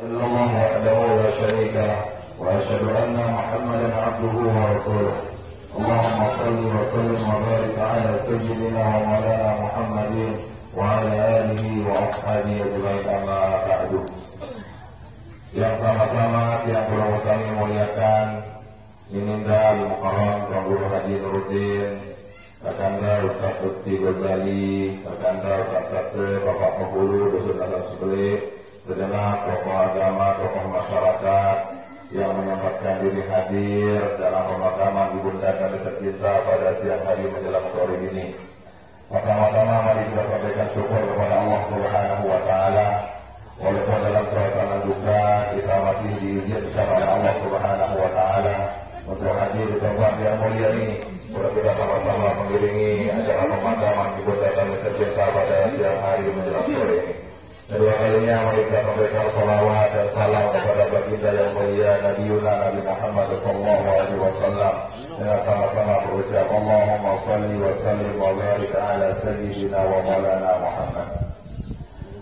إلا الله وحده لا شريك له وأشهد أن محمدا عبده ورسوله. اللهم صل وسلم وبارك على سيدنا ومولانا محمد وعلى آله وأصحابه أجمعين أما بعد. Yang sama-sama yang perlu kami muliakan, Minda Al-Mukarram Tuan Guru Haji Nuruddin, Kakanda Ustaz Lutfi Ghazali, Kakanda Ustaz Satri, Bapak Penghulu, Dusun Atas Sebelik, segenap tokoh agama, tokoh masyarakat yang menyempatkan diri hadir dalam pemakaman ibunda kami tercinta pada siang hari menjelang sore ini. Pertama-tama mari kita sampaikan syukur kepada Allah Subhanahu wa Ta'ala. Walaupun dalam suasana duka kita masih diizinkan oleh Allah Subhanahu wa Ta'ala untuk hadir di tempat yang mulia ini. Sudah kita sama-sama mengiringi acara pemakaman ibunda kami tercinta pada siang hari menjelang sore ini. Kedua kalinya mari kita sampaikan salawat dan salam kepada baginda yang mulia Nabi Muhammad sallallahu alaihi wasallam dengan sama-sama berucap Allahumma shalli wa sallim wa barik ala sayyidina wa maulana Muhammad.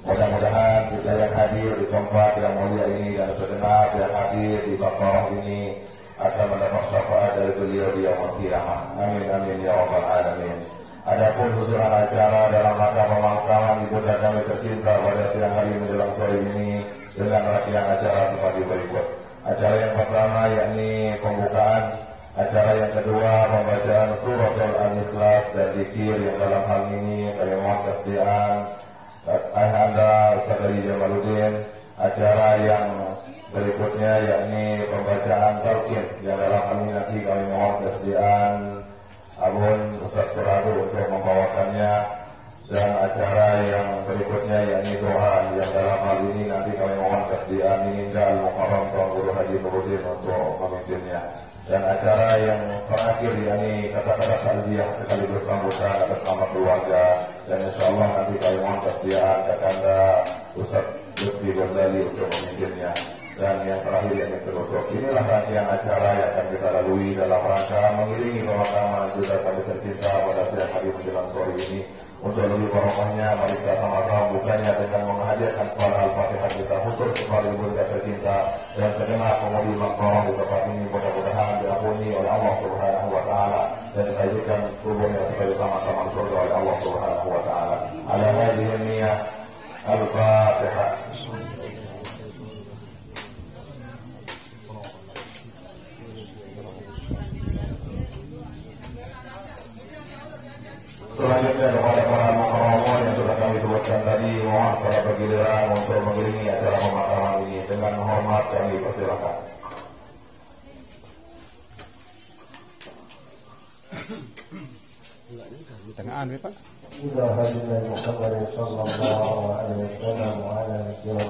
Mudah-mudahan kita yang hadir di tempat yang mulia ini dan segenap yang hadir di Baqarah ini akan mendapat syafaat dari beliau di yaumul qiyamah. Amin amin ya rabbal alamin. Adapun susunan acara dalam rangka pemakaman ibunda kami tercinta pada siang hari menjelang sore ini dengan rangkaian acara seperti berikut. Acara yang pertama yakni pembukaan, acara yang kedua pembacaan surat Al-Ikhlas dan zikir yang dalam hal ini kami mohon kesediaan Ayahanda Ustaz Ali Jamaluddin. Acara yang berikutnya yakni pembacaan talqin yang dalam hal ini nanti kami mohon kesediaan Abun Ustaz Suradu untuk membawakannya, dan acara yang berikutnya yakni doa yang dalam hal ini nanti kami mohon kesediaan Minda Al-Mukarram Tuan Guru Haji Nuruddin untuk memimpinnya, dan acara yang terakhir yakni kata-kata takziah sekaligus sambutan atas nama keluarga, dan insyaallah nanti kami mohon kesediaan Kakanda Ustaz Lutfi Ghazali untuk memimpinnya. Dan yang terakhir yang tertutup, inilah rangkaian acara yang akan kita lalui dalam rangka mengiringi pemakaman ibunda kami tercinta pada siang hari menjelang sore ini. Untuk lebih barokahnya, mari kita sama-sama bukanya dengan menghadiahkan kepada Al-Fatihah kita khusus kepada ibunda tercinta dan segenap penghuni Baqarah di tempat ini. Mudah-mudahan diampuni oleh Allah Subhanahu wa Ta'ala dan dikaitkan tubuhnya sebagai sama-sama surga oleh Allah Subhanahu wa Ta'ala. Ala hadhihi niyyah Al-Fatihah. Selanjutnya kepada para mukarramun yang sudah kami sebutkan tadi, mohon para bergiliran untuk mengiringi acara pemakaman ini. Dengan hormat kami persilakan. Tengahan Pak. Ila hadirin Muhammad sallallahu alaihi wasallam wa ala alihi wa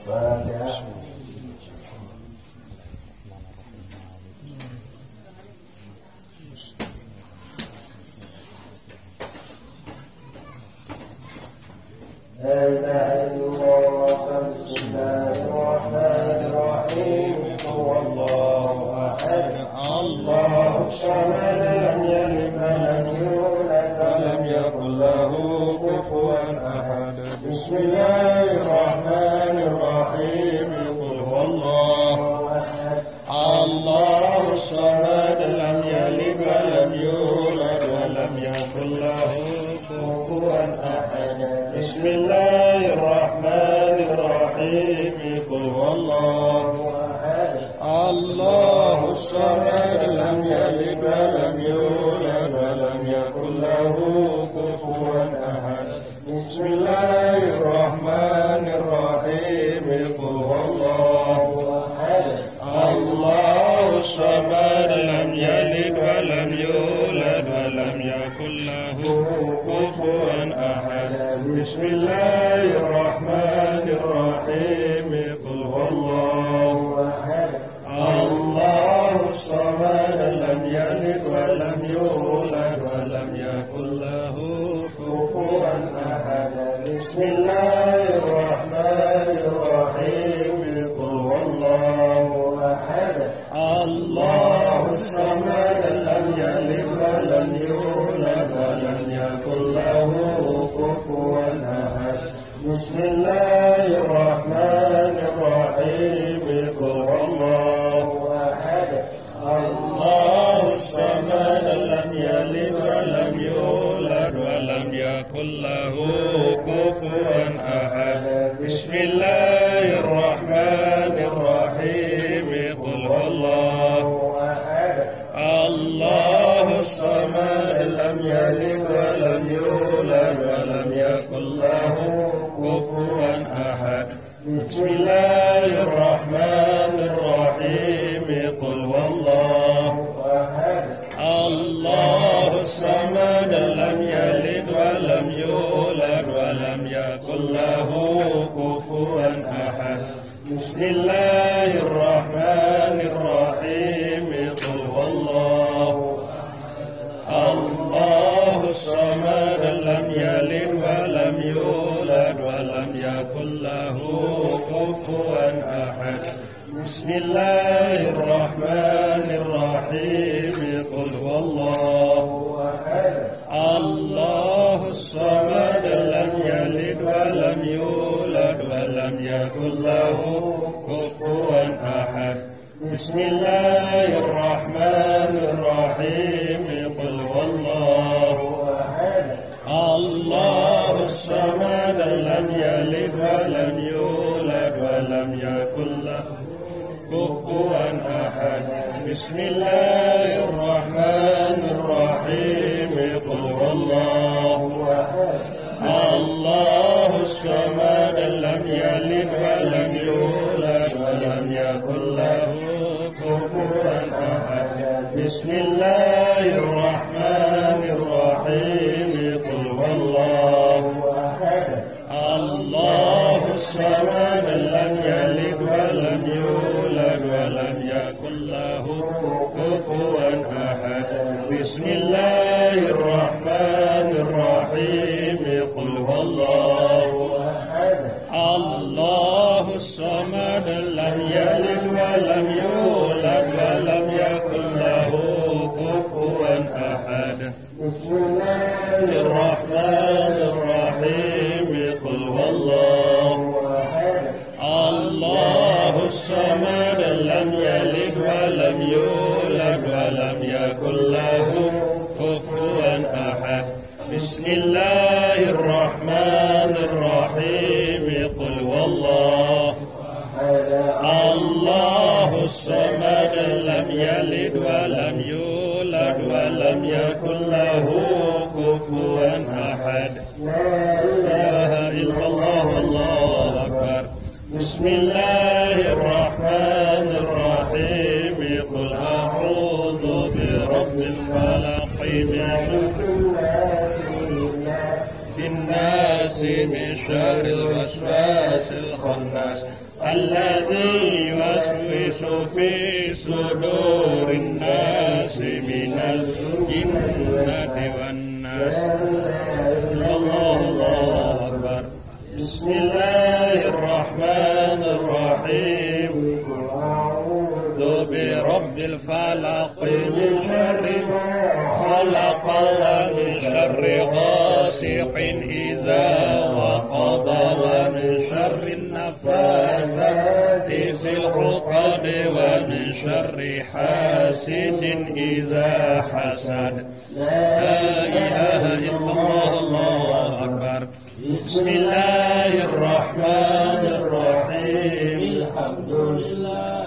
sahbihi. لا إله إلا الله بسم الله الرحمن الرحيم هو الله أحد الله الصمد لم يلد ولم يولد ولم يكن له كفوا أحد بسم الله الرحمن الرحيم قل هو الله أحد الله الصمد لم يلد ولم يولد ولم يكن له كفوا أحد بسم الله الرحمن الرحيم قل هو الله أحد الله الصمد لم يلد ولم يولد ولم يكن له كفوا أحد بسم الله الرحمن الرحيم قل هو الله أحد الله الصمد لم يلد ولم يولد ولم يكن له كفوا أحد بسم الله الرحمن الرحيم قل هو الله أحد الله الصمد لم يلد ولم يولد ولم يكن له كفوا أحد بسم الله الرحمن الرحيم قل هو الله أحد الله الصمد لم يلد ولم يولد ولم يكن له كفوا أحد بسم الله الرحمن الرحيم قل هو الله أحد الله الصمد لم يلد ولم يولد ولم يكن له كفوا أحد بسم الله الرحمن الرحيم قل هو الله أحد الله الصمد لم يلد ولم يولد ولم يكن له كفوا أحد بسم الله الرحمن الرحيم قل هو الله أحد الله الصمد لم يلد ولم يولد ولم يكن له كفوا أحد بسم الله الرحمن الرحيم قل هو الله الله الصمد لم يلد ولم يولد ولم يكن له كفوا أحد بسم الله الرحمن الرحيم قل هو الله أحد الله الصمد لم يلد ولم يولد ولم يكن له كفوا أحد بسم الله الرحمن الرحيم قل هو الله أحد الله الصمد لم يلد ولم يولد ولم يكن له كفوا أحد بسم الله الرحمن الرحيم قل هو الله أحد الله الصمد لم يلد ولم يولد ولم يكن له كفوا أحد بسم الله الرحمن الرحيم قل هو الله أحد الله الصمد لم يلد ولم يولد ولم يكن له كفوا أحد بسم الله الرحمن الرحيم قل هو الله أحد الله الصمد لم يلد ولم يولد ولم يكن له كفوا أحد بسم الله الرحمن الرحيم قل هو الله أحد الله الصمد لم يلد ولم يولد ولم يكن له كفوا أحد بسم الله الرحمن الرحيم قل هو الله الله الصمد لم يلد ولم يولد ولم يكن له كفوا أحد لا إله إلا الله والله أكبر بسم الله الرحمن الرحيم قل أعوذ برب الفلق الناس من شر الوسواس الخناس الذي يوسوس في صدور الناس من الجنة والناس الله أكبر بسم الله الرحمن الرحيم أعوذ برب الفلق من شر ما خلق ومن شر غاسق إذا وقب ومن شر النفاثات في العقد ومن شر حاسد إذا حسد لا إله إلا الله الله أكبر بسم الله الرحمن الرحيم الحمد لله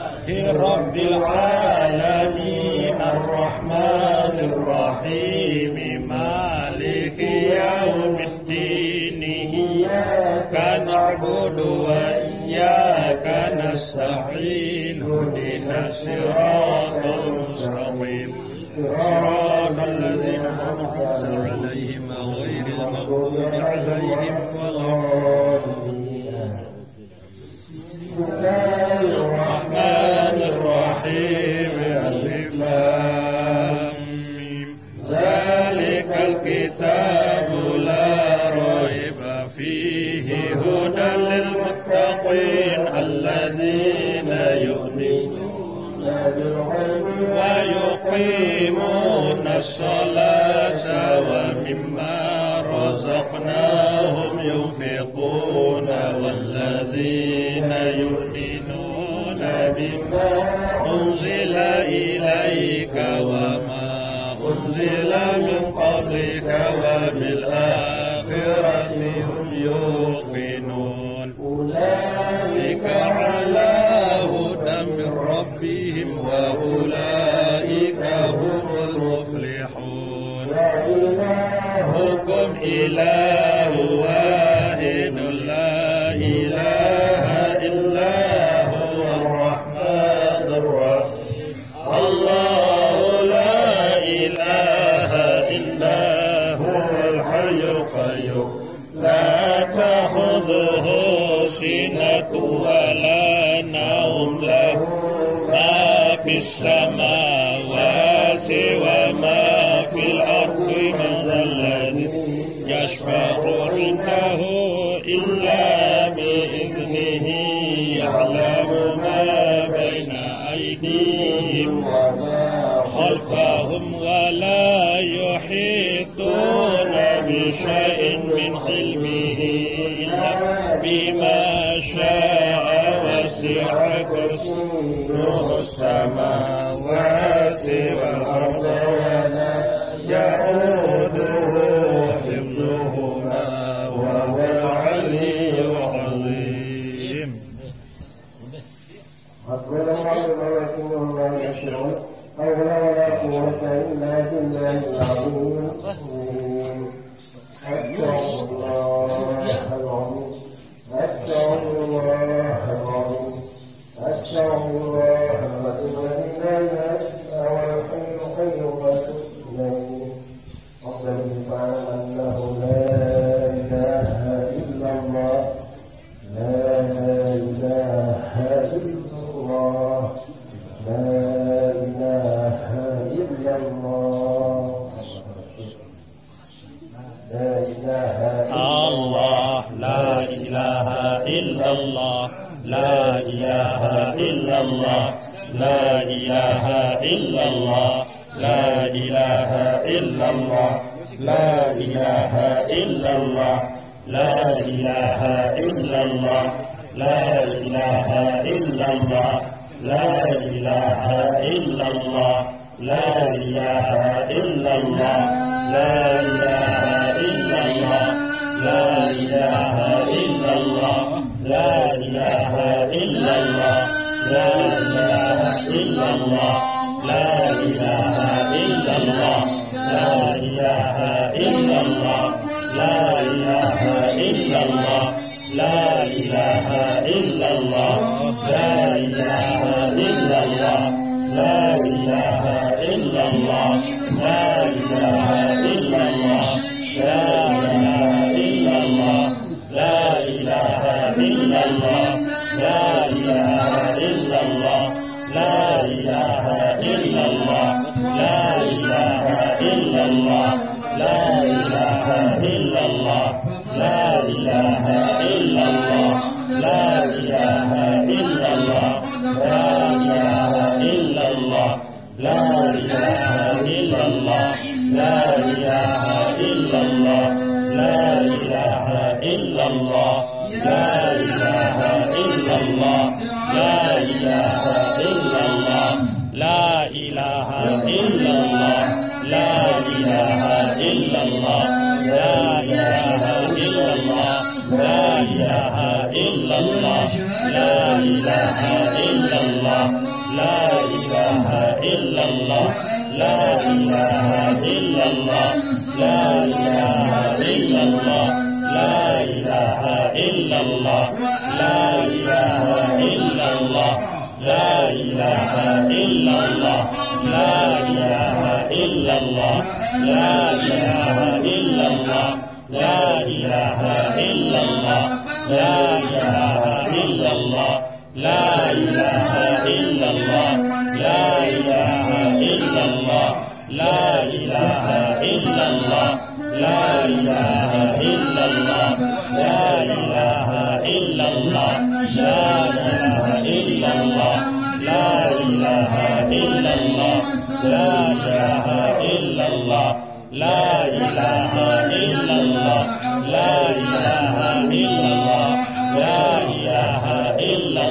رب العالمين الرحمن الرحيم مالك يوم الدين إياك نعبد وإياك نستعين اهدنا الصراط المستقيم صراط الذين أنعمت عليهم غير المغضوب عليهم ولا الضالين بسم الله الرحمن الرحيم ألف لام ميم ذلك الكتاب لا ريب فيه هدى للمتقين الذين يؤمنون بالغيب ويقيمون الصلاة ومما رزقناهم ينفقون والذين يؤمنون بما أنزل إليك وما أنزل من قبلك وبالآخرة هم يوقنون أولئك على هدى من ربهم وأولئك هم المفلحون إلهكم إله واحد لا إله إلا هو الرحمن الرحيم الله لا إله إلا هو الحي القيوم لا تأخذه سنة ولا نوم له ما في السماوات وما في الأرض من ذا الذي يشفع عنده إلا بإذنه يعلم ما بين أيديهم وما خلفهم ولا يحيطون بشيء من علمه إلا بما شاء وسع كرسيه السماوات والأرض ولا يؤوده حفظهما وهو العلي العظيم.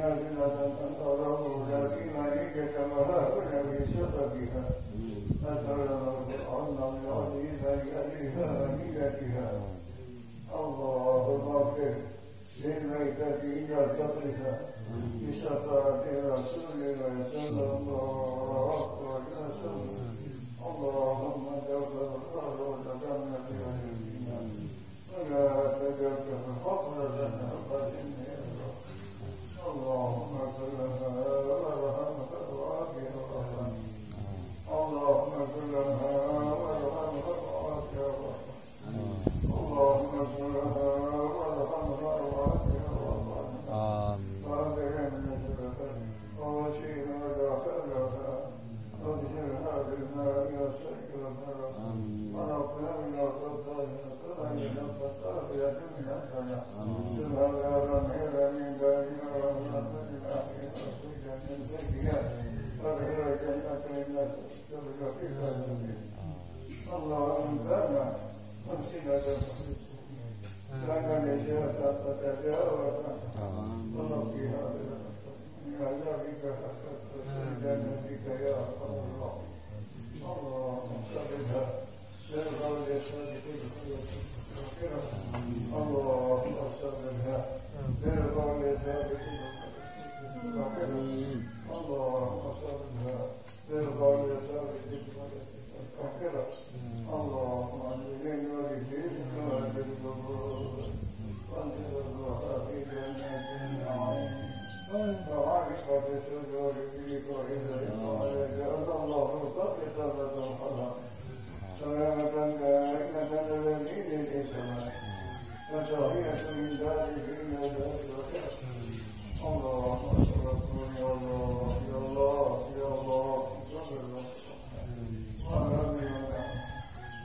نازلة أن أراه لكن عليك كما هاهنا بسببها أتلنا القرآن العزيز لأهلها أمينتها اللهم اغفر للميتة إلى قبرها بشفاعة رسول الله صلى الله عليه وسلم اللهم تغفر لنا بأهلنا ولا تجعل الفقر لنا فإننا اللهم اغفر لها وارحمها وعافها اللهم اغفر لها وارحمها وعافها اللهم اغفر لها وارحمها وعافها آمين. وأبرئ من شرها ووسيلها داخلها واغسلها بالماء وسكرها ونقنا من الخطايا من الخطايا من أهلنا سبحان ربك من بارنا ورحمتنا من زكيها وبهر جنة الناس تبقى اللهم لنا أمسنا لنا نشاء فتجاوز ونقيها من عذابك جنتك يا الله اللهم صلها بالقول الصادق اللهم صلها بالقول الصادق اللهم صلها بالقول الصادق اللهم علمنا ولديك وبالقبور وانزل الروح في جنات النعيم وعرفت الشجر فيك وإذا وعلى الله صدقا وتوحدا سلامة دائمة لذين الإسلام وتحية من ذلك إلى ذلك اللهم صل يا الله يا الله يا الله صل الله وعلى نبينا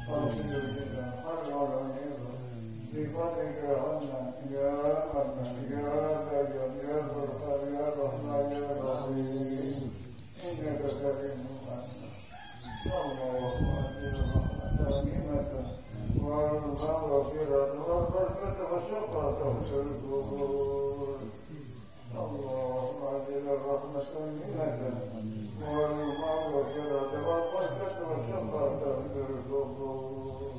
وسيدنا حرمنا بفضلك عنا يا رحمن يا سجد يا غفار يا رحمن يا رحيم إنك كريم اللهم تميمة والمغفرة والبركة والشفاعة في القبور اللهم أجل الرحمة منك والمغفرة والبركة والشفاعة في القبور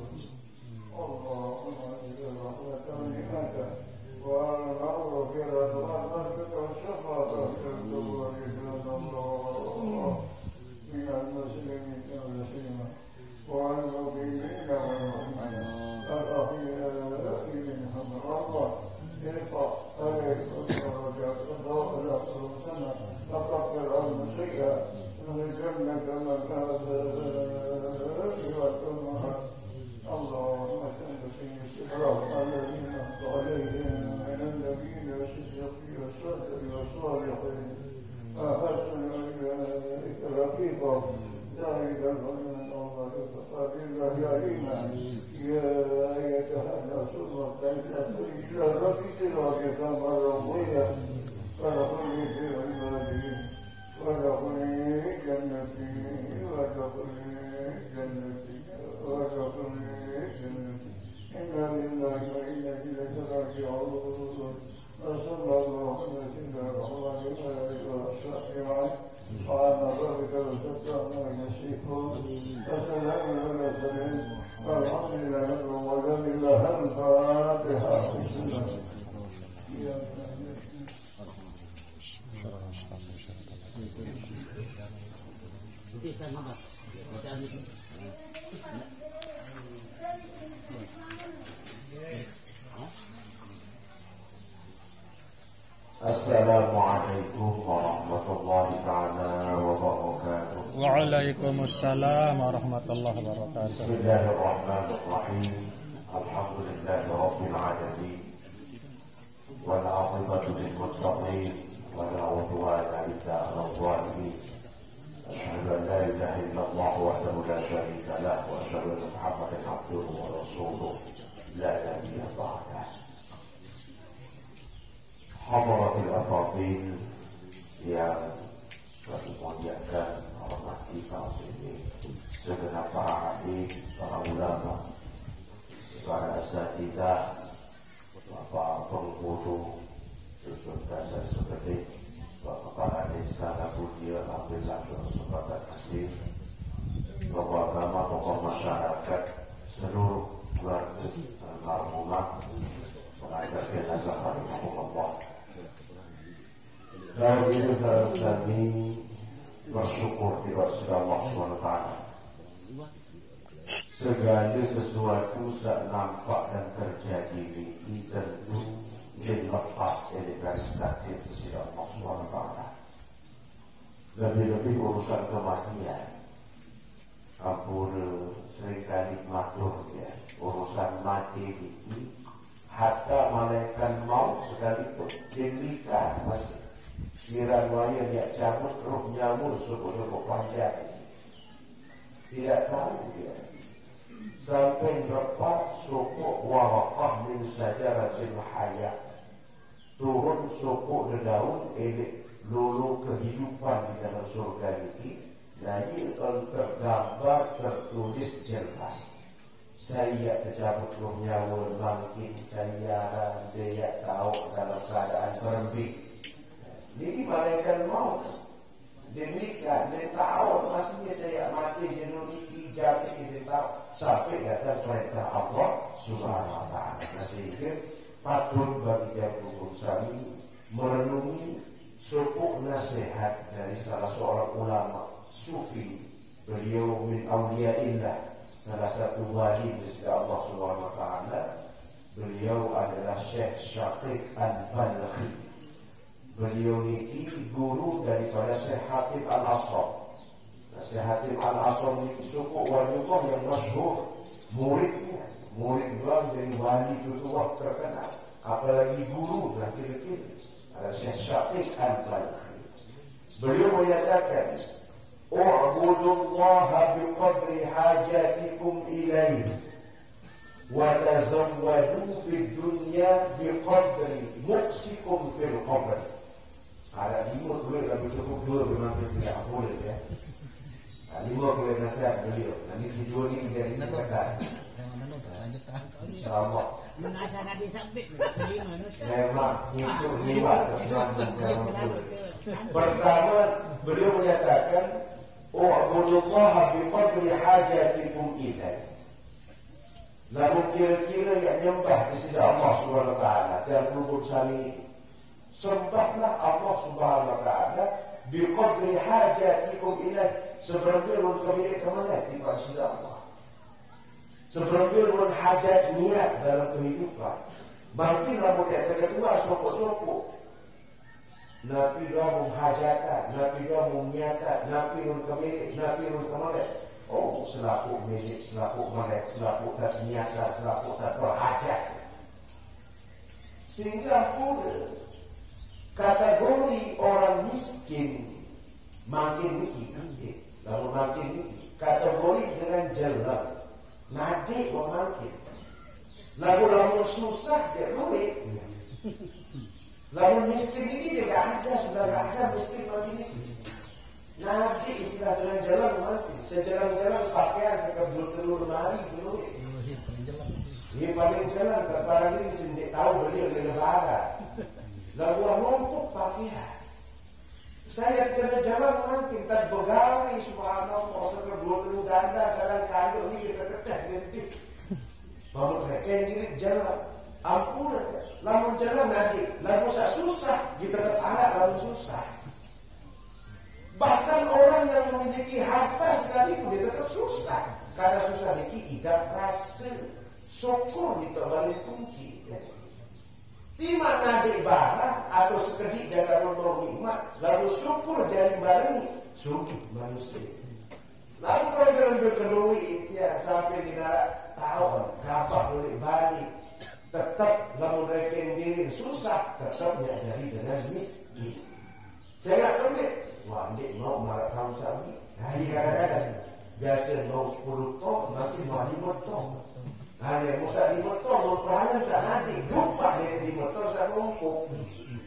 اللهم أجل الرحمة منك والمغفرة والبركة والشفاعة في القبور الله من المسلمين والمسلمات والمؤمنين والمؤمنات الأحياء منهم الله ارفع عليهم الدرجات وضاعف رؤوسنا وكفر عنا سيئات وادخلنا والأمهات اللهم صل وسلم الذين عليهم من النبيين والصديقين والصالحين وحسن أولئك رفيقا ذلك الفضل من الله وكفى بالله عليما يا أيتها الناس ارجعوا إلى ربكم راغبا مرضيا فادخلي في عبادي وادخلي جنتي إنا لله وإنا إليه راجعون وصلى الله على سيدنا محمد وآله وصحبه وعن ربك وسلم يشركون وسلام على المرسلين والحمد لله رب العالمين. الفاتحة. Assalamualaikum warahmatullahi ta'ala wabarakatuh. Waalaikumsalam warahmatullahi wabarakatuh. Bismillahirrahmanirrahim. Alhamdulillahi rabbil alamin. Wal 'aqibatu lil muttaqin wa la 'udwana illa 'alal zalimin. Asyhadu an la ilaha illallah wahdahu la syarika lah wa asyhadu anna Muhammadan 'abduhu wa rasuluh la nabiyya ba'dah. Hadaratul afadil yang dimuliakan hormat kita sini, segenap para hakim, para ulama, para asatidzah, bapak pengguru, dan seperti Kalau itu harus kami bersyukur kepada Allah SWT. Segala sesuatu tak nampak dan terjadi ini tentu dilepas dari perspektif Allah SWT. Lebih-lebih urusan kematian. Ampun seringkali matur ya, urusan mati ini hatta malaikat maut sekalipun diberikan pasti. Kira waya dia cabut roh nyamuk suku-suku panjang. Tidak tahu dia. Sampai berapa suku waraqah min syajaratil hayat. Turun suku dedaun elik lulu kehidupan di dalam surga ini. Lagi tergambar tertulis jelas. Saya tercabut roh nyawa bangkit. Saya dia tahu dalam keadaan berhenti. Jadi malaikat maut demikian dia tahu maksudnya saya mati jenuh ini jatuh dia tahu sampai datang perintah Allah Subhanahu Wa Taala. Sehingga patut bagi yang berusaha merenungi suku nasihat dari salah seorang ulama sufi, beliau min awliyaillah, salah satu wali dari Allah Subhanahu Wa Taala. Beliau adalah Syekh Syafiq Al-Balkhi. Beliau ini guru daripada Syekh Hatib Al-Asram. Syekh Hatib Al-Asram ini suku Walukoh yang masyhur. Murid doang dari wali tutuwah terkenal. Apalagi guru dan kira-kira. Ada Syekh Syafiq Al-Balkhi. Beliau menyatakan, "U'budullaha biqadri hajatikum ilaih. Wa tazawwadu fid dunya biqadri muqsikum fil qabr." Ada 5 boleh tapi cukup 2 memang tidak boleh ya. 5 boleh nasihat beliau. Nanti di 2 ini tidak disebutkan. InsyaAllah. Memang itu 5. Pertama beliau menyatakan, "U'budullaha biqadri hajatikum ilaih." Lalu kira-kira yang nyembah di sisi Allah Subhanahu Wa Taala dan rukun sami sembahlah Allah Subhanahu Wa Taala biqadri hajatikum ilaih, seberapa kami kemana di sisi Allah, seberapa hajat niat dalam kehidupan. Berarti lamun yang kedua sopok-sopok nabi doa hajatan, nabi doa nyata, nabi kami, nabi kemana. Oh, selaku milik, selaku melek, selaku tak nyata, selaku tak berhajat. Sehingga pula kategori orang miskin makin mikir, lalu makin mikir. Kategori dengan jelas, nadik makin. Lalu susah dia duit. Lalu miskin ini dia tak ada, sudah tak ada miskin makin mikir. Nabi istilah dengan jalan mati. Sejalan-jalan pakaian sekebul telur mari dulu. Ini paling jalan terparah ini sendiri tahu beliau di lebaran. Lalu numpuk pakaian. Saya kena jalan mati terbegawai subhanallah sekebul telur ganda jalan kayu ini kita keteh nanti. Bangun reken diri jalan. Ampun, lamun jalan nanti, lamun susah kita tetap lamun susah. Bahkan orang yang memiliki harta sekalipun dia tetap susah. Karena susah ini tidak rasa syukur ditambah kunci. Timak nadik barang atau sekedik jaga rombong nikmat, lalu syukur jadi barang ini syukur manusia. Lalu kalau dalam berkelui itu ya sampai di neraka tahun dapat boleh balik, tetap lalu rekening diri susah, tetap diajari dengan miskin. Saya nggak perlu. Wah, dia mau marah kamu sabi. Nah, ini kadang-kadang biasa mau 10 ton, nanti mau 5 ton. Nah, dia mau 5 ton, mau peranan sana nanti lupa dia 5 ton saya numpuk.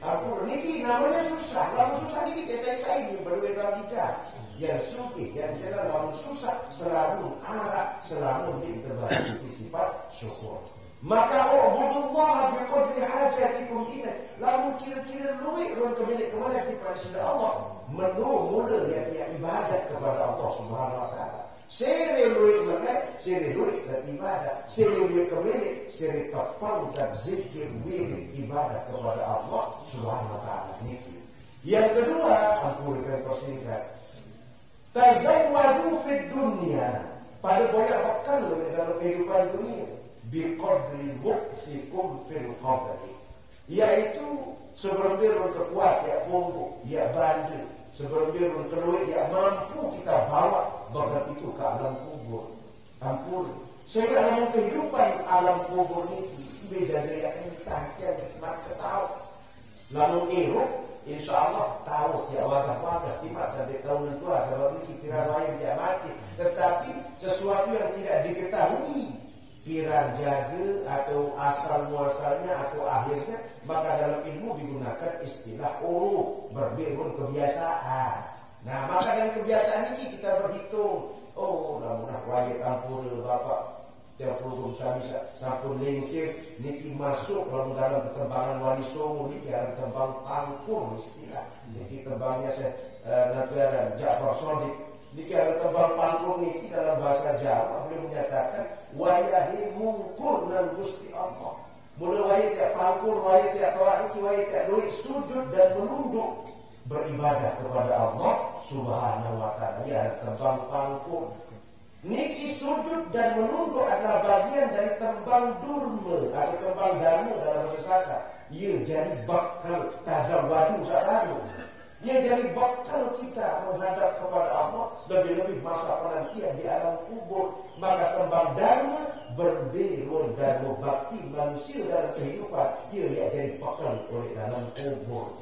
Aku ini namanya susah. Kalau susah ini saya ini berbeda tidak. Yang suki, yang jalan kalau susah selalu arah, selalu diterbagi sifat syukur. Maka ubudullah biqadri hajatikum ilaih. Lalu kira-kira luwih orang kembali kemana kepada Allah. Mula yang ibadat kepada Allah Subhanahu Wa Taala. Seri luwih melek, seri luwih ibadat, seri luwih kembali, seri tafal dan zikir wirid ibadat kepada Allah Subhanahu Wa Taala. Yang kedua, ampun persingkat. Tazawwadu fid dunya. Pada banyak bekal dalam kehidupan dunia. Biqadri muqsikum fil qabri. Yaitu sebelum dia berkuat, ya bongkok, ya bandel. Sebelum dia berkeluar, ya mampu kita bawa bagat itu ke alam kubur. Ampun. Sehingga dalam kehidupan alam kubur ini beda dari yang entah, yang nikmat ketahu. Lalu iruk, insya Allah tahu ya wadah-wadah timak dan tahu itu adalah ini kira lain dia mati. Tetapi sesuatu yang tidak diketahui kira jaga atau asal muasalnya atau akhirnya, maka dalam ilmu digunakan istilah berbeda kebiasaan. Nah, maka dalam kebiasaan ini kita berhitung. Oh, namun wajib ampun Bapak tiap program kami sampun lengsir niki masuk dalam ketembangan Wali Songo niki ada tembang pangkur istilah. Niki tembangnya negara Ja'far Shadiq. Niki ada tembang pangkur niki dalam bahasa Jawa boleh menyatakan wayahi mungkur nan Gusti Allah. Mula wayah tiap pangkur, wayah tiap toa niki wayah tiap doi sujud dan menunduk beribadah kepada Allah Subhanahu wa taala. Ya tembang pangkur. Niki sujud dan menunduk adalah bagian dari tembang durma atau tembang dharma dalam bahasa Sasa. Ia jadi bakal tazawwadu sa'adu. Ia jadi bakal kita menghadap kepada Allah, lebih-lebih masa penantian di alam kubur. Maka tembang dharma berbelon dharma bakti manusia dalam kehidupan. Ia jadi bakal oleh dalam kubur.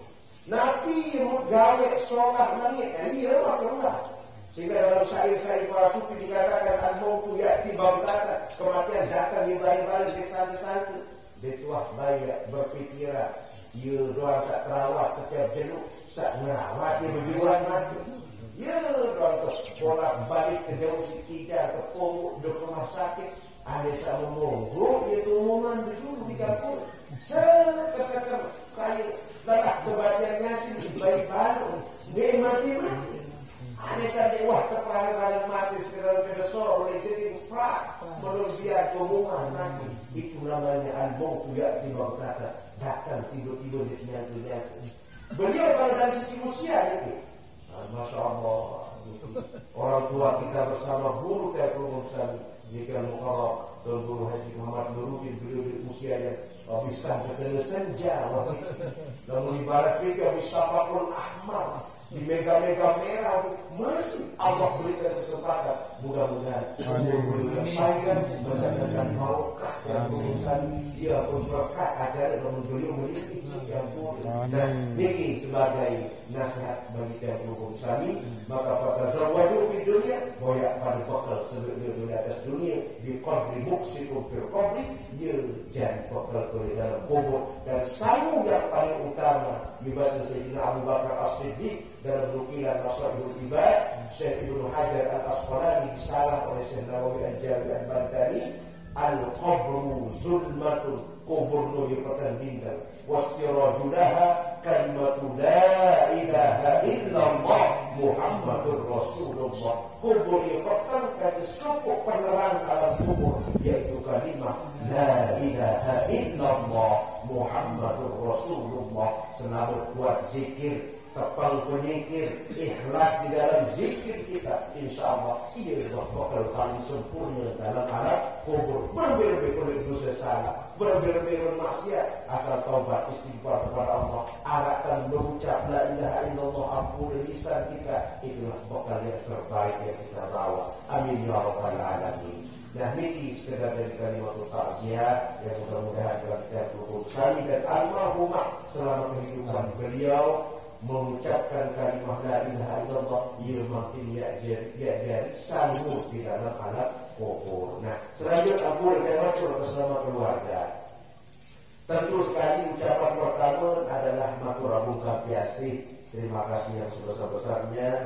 Nabi gawe sholat langit, ia Allah. Sehingga dalam syair-syair para sufi dikatakan al-mautu ya'ti baghtatan, kematian datang di balik-balik desa-desa. Betuah bayak berpikiran, ia doang sak terawat setiap jenuh, sak ngerawat dia berjuang mati. Ya doang bolak balik ke jauh sikita ke pokok ke rumah sakit, ada sak menunggu dia tumuman disuruh di kampung. Sekeseker kayak lelah kebatian nyasin baik baru, dia mati-mati. Ada saja wah terperang mati segera kedesor oleh jadi prak menurut dia hubungan nanti itu namanya al-maut ya'ti baghtatan, datang tiba-tiba dia nyata. Beliau kalau dari sisi usia ini, masya Allah, orang tua kita bersama guru kayak Prof. Jika Mukarram dan Guru Haji Muhammad Nurudin beliau di usianya bisa sampai senja, namun ibarat kita bisa fakul ahmar di mega-mega merah masih Allah berikan kesempatan mudah-mudahan panjang mendapatkan barokah yang urusan dia pun berkat acara dan beliau memiliki yang dan ini sebagai nasihat bagi tiap hukum kami. Maka fatazawwaju fi dunya boyak pada bakal sebelum di atas dunia di qabri muqsikum fil qabri dia jadi bakal di dalam kubur. Dan samu yang paling utama dibahas Sayyidina Abu Bakar As-Siddiq dalam nukilan Masalihul Ibad, Syekh Ibnu Hajar Al-Asqalani disalah oleh Syekh Nawawi Al-Jami Al-Bantani, al-qabru zulmatun, kubur nu dipertandingkan, wastirajulaha kalimatu la ilaha illallah Muhammadur Rasulullah. Kubur dipertandingkan sepuk penerang alam kubur, yaitu kalimat la ilaha illallah Muhammadur Rasulullah. Senabut buat zikir, tepang penyikir, ikhlas di dalam zikir kita, insya Allah ia bakal paling sempurna dalam alam kubur. Berbeda-beda dosa salah, berbeda-beda maksiat, asal taubat istighfar kepada Allah, arahkan mengucap la ilaha illallah, ampun lisan kita, itulah bakal yang terbaik yang kita bawa. Amin ya rabbal alamin. Nah ini sekedar dari kalimat takziah yang mudah-mudahan kita berkumpul dan almarhumah selama kehidupan beliau mengucapkan kalimat la ilaha illallah, ia makin jadi sanggup di dalam alam kubur. Nah, selanjutnya aku akan matur bersama keluarga. Tentu sekali ucapan pertama adalah matur abung kapiasi, terima kasih yang sebesar-besarnya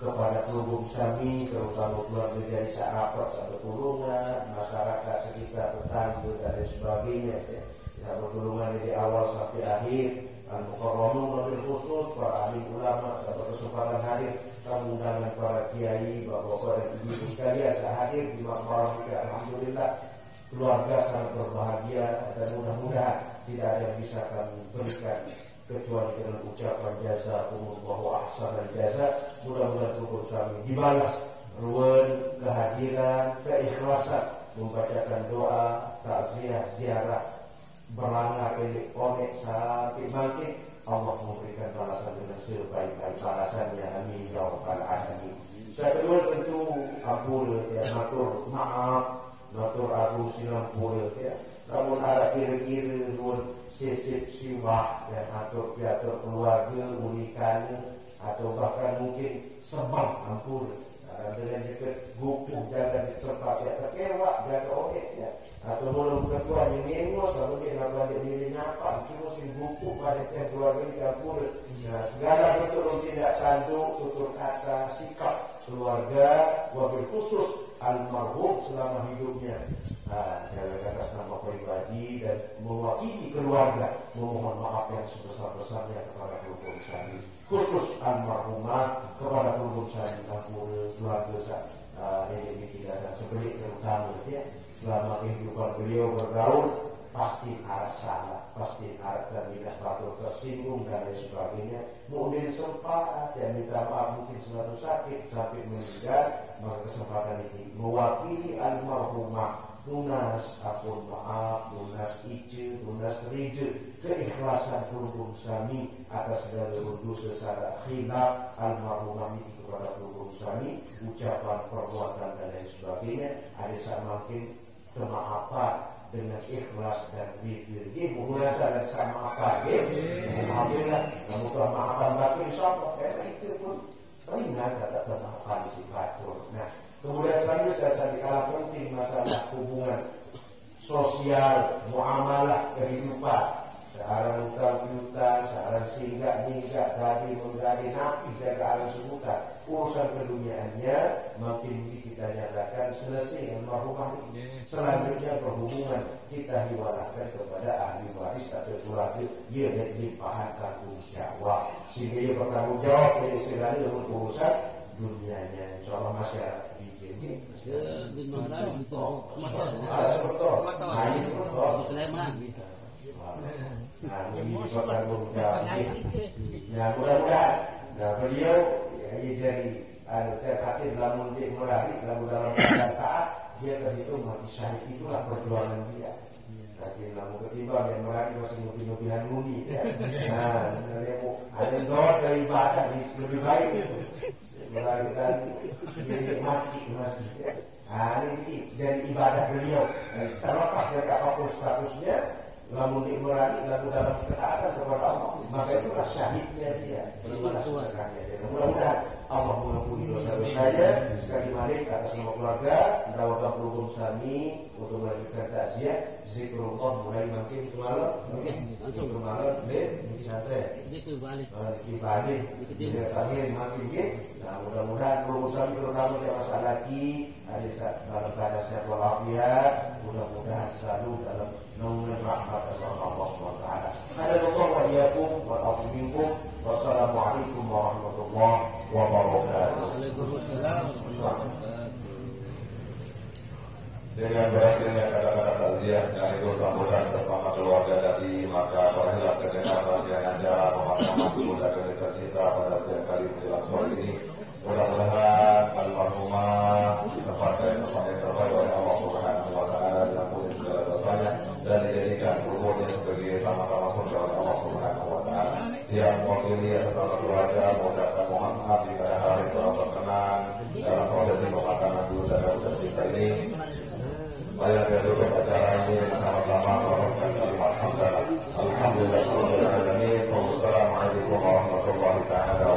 kepada keluarga kami, terutama keluarga dari sahabat, sahabat tulungan, masyarakat sekitar, tetangga dan sebagainya. Ya, pertolongan dari awal sampai akhir. Al-Mukarramun wabil khusus para ahli ulama dapat kesempatan hadir, tamu undangan para kiai, bapak-bapak dan ibu-ibu sekalian saya hadir di makam kita. Alhamdulillah keluarga sangat berbahagia dan mudah-mudahan tidak ada yang bisa kami berikan kecuali dengan ucapan jazakumullah wa ahsanal jaza. Mudah-mudahan syukur kami dibalas ruan kehadiran, keikhlasan membacakan doa, takziah, ziarah, berlanggar elektronik sampai makin Allah memberikan balasan dengan sebaik-baik balasannya. Amin ya rabbal alamin. Saya kedua tentu ampun ya, matur maaf, matur aku sinampun ya. Namun ada kira-kira nuwun sisip siwah ya, atur piatur keluarga unikannya atau bahkan mungkin sebab ampun dengan dekat gugup dan sempat ya terkewak dan oleh ya, atau mulut ketua yang nengos lalu dia nak balik diri nyapa cuma si gugup pada keluarga di ampun. Nah, segala bentuk tidak tanduk tutur kata sikap keluarga wabil khusus almarhum selama hidupnya. Jalan atas nama pribadi dan mewakili keluarga memohon maaf yang sebesar-besarnya kepada keluarga Sani, khusus almarhumah kepada keluarga Sani, keluarga ini tidak sebelik terutama ya. Selama kehidupan beliau bergaul pasti arah salah, pasti arah terlihat patut tersinggung dan lain sebagainya. Mungkin sempat dan minta maaf mungkin suatu sakit sampai meninggal, maka kesempatan ini mewakili almarhumah lunas apun maaf, lunas ije, lunas rije, keikhlasan keluarga Sani atas segala dosa secara khilaf almarhumah ini kepada keluarga Sani, ucapan, perbuatan dan lain sebagainya. Ada saat makin kemaafan dengan ikhlas dan zikir. Mulai dan sama apa ya? Alhamdulillah, kamu telah maafkan batin insyaallah. Karena itu pun ringan kata maafkan sifatur. Nah, kemudian selanjutnya saya kalah penting masalah hubungan sosial, muamalah kehidupan. Sekarang utang, sekarang singgah, tadi menggadi napi jaga alam sebutan. Urusan keduniaannya makin kita nyatakan selesai almarhumah ini. Selanjutnya berhubungan kita hiwalakan kepada ahli waris atau keluarga dia limpahan tanggung jawab. Sehingga dia bertanggung jawab dari segala urusan dunianya. Insyaallah masyarakat di sini. Mudah-mudahan beliau jadi terkatib lamun dia merari lamun dalam keadaan taat dia terhitung mati syahid. Itulah perjuangan dia. Tapi lamun ketimbang yang merari masih mobil-mobilan muni ya. Nah, ada doa dari ibadah lebih baik itu melarikan diri mati masih ya. Nah, ini dari ibadah beliau terlepas dari apapun statusnya, lamun dia merari lamun dalam ketaatan kepada Allah, maka itulah syahidnya dia. Mudah-mudahan Allah mengampuni dosa-dosanya. Sekali lagi atas nama keluarga Rawatah Keluarga Sani untuk melanjutkan takziah zikrullah mulai makin semalam. Langsung ke malam di santai. Itu balik. Tidak terakhir makin gitu. Nah, mudah-mudahan Keluarga Sani terutama tidak masalah lagi ada dalam keadaan sehat walafiat. Mudah-mudahan selalu dalam naungan rahmat Allah SWT. Alhamdulillah wa iyyakum wa a'udzu bikum. Wassalamualaikum warahmatullahi wabarakatuh. Waalaikumsalam. Dengan berakhirnya kata-kata takziah sekaligus sambutan bersama keluarga dari maka berakhirlah segenap rangkaian acara pemakaman keluarga kita cinta pada setiap kali menjelang sore ini. Mudah-mudahan almarhumah ditempatkan di tempat yang terbaik oleh Allah Subhanahu wa taala, diampuni segala dosanya dan dijadikan kuburnya sebagai tamat-tamat surga oleh Allah Subhanahu wa taala. Yang mewakili atas keluarga mengucapkan mohon maaf jika ada hal yang kurang berkenan dalam prosesi pemakaman dulu dan ucap desa ini. Saya berdua acara ini sama-sama meluruskan kalimat hamdalah. Alhamdulillah. Wassalamualaikum warahmatullahi wabarakatuh.